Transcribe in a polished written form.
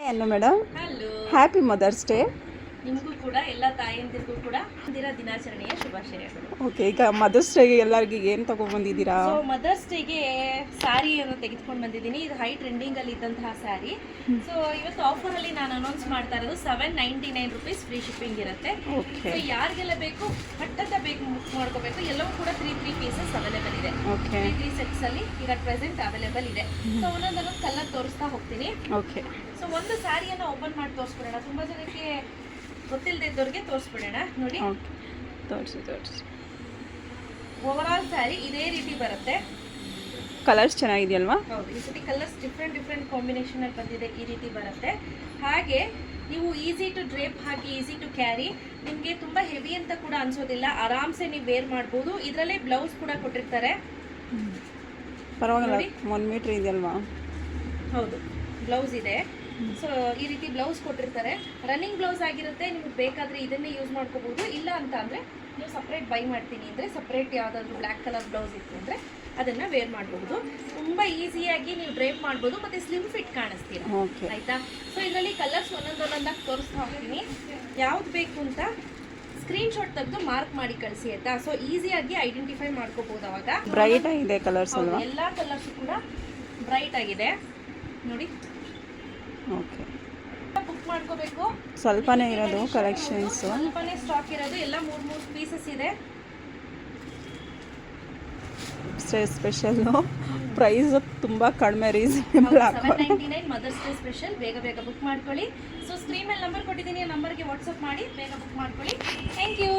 ಅನ್ನು madam, hello, happy mother's day. ನಿಮಗೂ ಕೂಡ ಎಲ್ಲ ತಾಯಂದಿರಿಗೂ ಕೂಡ ದಿನಾಚರಣೆಯ ಶುಭಾಶಯಗಳು. ಓಕೆ, ಈಗ ಮದರ್ಸ್ ಡೇಗೆ ಎಲ್ಲರಿಗೂ ಏನು ತೊಗೊಂಡ್ಬಂದಿದ್ದೀರಾ? ಸೊ ಮದರ್ಸ್ ಡೇಗೆ ಸ್ಯಾರಿಯನ್ನು ತೆಗೆದುಕೊಂಡು ಬಂದಿದ್ದೀನಿ. ಇದು ಹೈ ಟ್ರೆಂಡಿಂಗಲ್ಲಿ ಇದ್ದಂತಹ ಸ್ಯಾರಿ. ಸೊ ಇವತ್ತು ಆಫರಲ್ಲಿ ನಾನು ಅನೌನ್ಸ್ ಮಾಡ್ತಾ ಇರೋದು ₹799 ಫ್ರೀ ಶಿಪ್ಪಿಂಗ್ ಇರುತ್ತೆ. ಸೊ ಯಾರಿಗೆಲ್ಲ ಬೇಕು ಹಟ್ಟತ್ತ ಬೇಕು ಬುಕ್ ಮಾಡ್ಕೋಬೇಕು. ಎಲ್ಲವೂ ಕೂಡ 3 ಪೀಸಸ್ ಅವೈಲೇಬಲ್ ಇದೆ. 3 ಸೆಟ್ಸ್ ಅಲ್ಲಿ ಈಗ ಪ್ರೆಸೆಂಟ್ ಅವೈಲೇಬಲ್ ಇದೆ. ಸೊ ಒಂದೊಂದೊಂದು ಕಲರ್ ತೋರಿಸ್ತಾ ಹೋಗ್ತೀನಿ. ಓಕೆ, ಸೊ ಒಂದು ಸ್ಯಾರಿಯನ್ನು ಓಪನ್ ಮಾಡಿ ತೋರಿಸ್ಬಿಡೋಣ. ತುಂಬ ಜನಕ್ಕೆ ಗೊತ್ತಿಲ್ಲದೆ ಇದ್ದವ್ರಿಗೆ ತೋರಿಸ್ಬಿಡೋಣ. ನೋಡಿ, ತೋರಿಸಿ. ಓವರಾಲ್ ಸ್ಯಾರಿ ಇದೇ ರೀತಿ ಬರುತ್ತೆ. ಕಲರ್ಸ್ ಚೆನ್ನಾಗಿದೆಯಲ್ವಾ? ಹೌದು, ಈ ಸತಿ ಕಲರ್ಸ್ ಡಿಫ್ರೆಂಟ್ ಕಾಂಬಿನೇಷನ್ ಅಲ್ಲಿ ಬಂದಿದೆ. ಈ ರೀತಿ ಬರುತ್ತೆ. ಹಾಗೆ ನೀವು ಈಸಿ ಟು ಡ್ರೇಪ್ ಹಾಕಿ ಈಸಿ ಟು ಕ್ಯಾರಿ. ನಿಮಗೆ ತುಂಬಾ ಹೆವಿ ಅಂತ ಕೂಡ ಅನ್ಸೋದಿಲ್ಲ. ಆರಾಮ್ಸೆ ನೀವು ವೇರ್ ಮಾಡ್ಬೋದು. ಇದರಲ್ಲೇ ಬ್ಲೌಸ್ ಕೂಡ ಕೊಟ್ಟಿರ್ತಾರೆ. ಪರವಾಗಿಲ್ಲ, 1 ಮೀಟರ್ ಇದೆಯಲ್ವಾ? ಹೌದು, ಬ್ಲೌಸ್ ಇದೆ. ಸೊ ಈ ರೀತಿ ಬ್ಲೌಸ್ ಕೊಟ್ಟಿರ್ತಾರೆ. ರನ್ನಿಂಗ್ ಬ್ಲೌಸ್ ಆಗಿರುತ್ತೆ. ನಿಮ್ಗೆ ಬೇಕಾದರೆ ಇದನ್ನೇ ಯೂಸ್ ಮಾಡ್ಕೋಬಹುದು. ಇಲ್ಲ ಅಂತ ಅಂದರೆ ನೀವು ಸಪ್ರೇಟ್ ಬೈ ಮಾಡ್ತೀನಿ ಅಂದರೆ ಸಪ್ರೇಟ್ ಯಾವುದಾದ್ರೂ ಬ್ಲ್ಯಾಕ್ ಕಲರ್ ಬ್ಲೌಸ್ ಇತ್ತು ಅಂದರೆ ಅದನ್ನು ವೇರ್ ಮಾಡಬಹುದು. ತುಂಬ ಈಸಿಯಾಗಿ ನೀವು ಡ್ರೇಪ್ ಮಾಡ್ಬೋದು ಮತ್ತು ಸ್ಲಿಮ್ ಫಿಟ್ ಕಾಣಿಸ್ತೀರ. ಆಯಿತಾ? ಸೊ ಇದರಲ್ಲಿ ಕಲರ್ಸ್ ಒಂದೊಂದಾಗಿ ತೋರಿಸ್ತಾ ಹೋಗ್ತೀನಿ. ಯಾವ್ದು ಬೇಕು ಅಂತ ಸ್ಕ್ರೀನ್ಶಾಟ್ ತೆಗೆದು ಮಾರ್ಕ್ ಮಾಡಿ ಕಳಿಸಿ ಆಯಿತಾ? ಸೊ ಈಸಿಯಾಗಿ ಐಡೆಂಟಿಫೈ ಮಾಡ್ಕೋಬಹುದು. ಅವಾಗ ಬ್ರೈಟ್ ಆಗಿದೆ ಕಲರ್ಸ್ ಅಲ್ವಾ? ಎಲ್ಲ ಕಲರ್ಸ್ ಕೂಡ ಬ್ರೈಟ್ ಆಗಿದೆ ನೋಡಿ. ಓಕೆ, ಬುಕ್ ಮಾಡ್ಕೋಬೇಕು. ಸ್ವಲ್ಪನೇ ಇರೋದು ಕಲೆಕ್ಷನ್ಸ್, ಸ್ವಲ್ಪನೇ ಸ್ಟಾಕ್ ಇರೋದು. ಎಲ್ಲ 3 ಪೀಸಸ್ ಇದೆ. ಸ್ಪೆಷಲ್ ಪ್ರೈಸ್ ತುಂಬ ಕಡಿಮೆ, ರೀಸನೇಬಲ್. 799 mother's day special. ಬೇಗ ಬುಕ್ ಮಾಡ್ಕೊಳ್ಳಿ. ಸೊ ಸ್ಕ್ರೀನ್ ಮೇಲೆ ನಂಬರ್ ಕೊಟ್ಟಿದ್ದೀನಿ. ಆ ನಂಬರ್ಗೆ ವಾಟ್ಸಪ್ ಮಾಡಿ ಬೇಗ ಬುಕ್ ಮಾಡ್ಕೊಳ್ಳಿ. Thank you.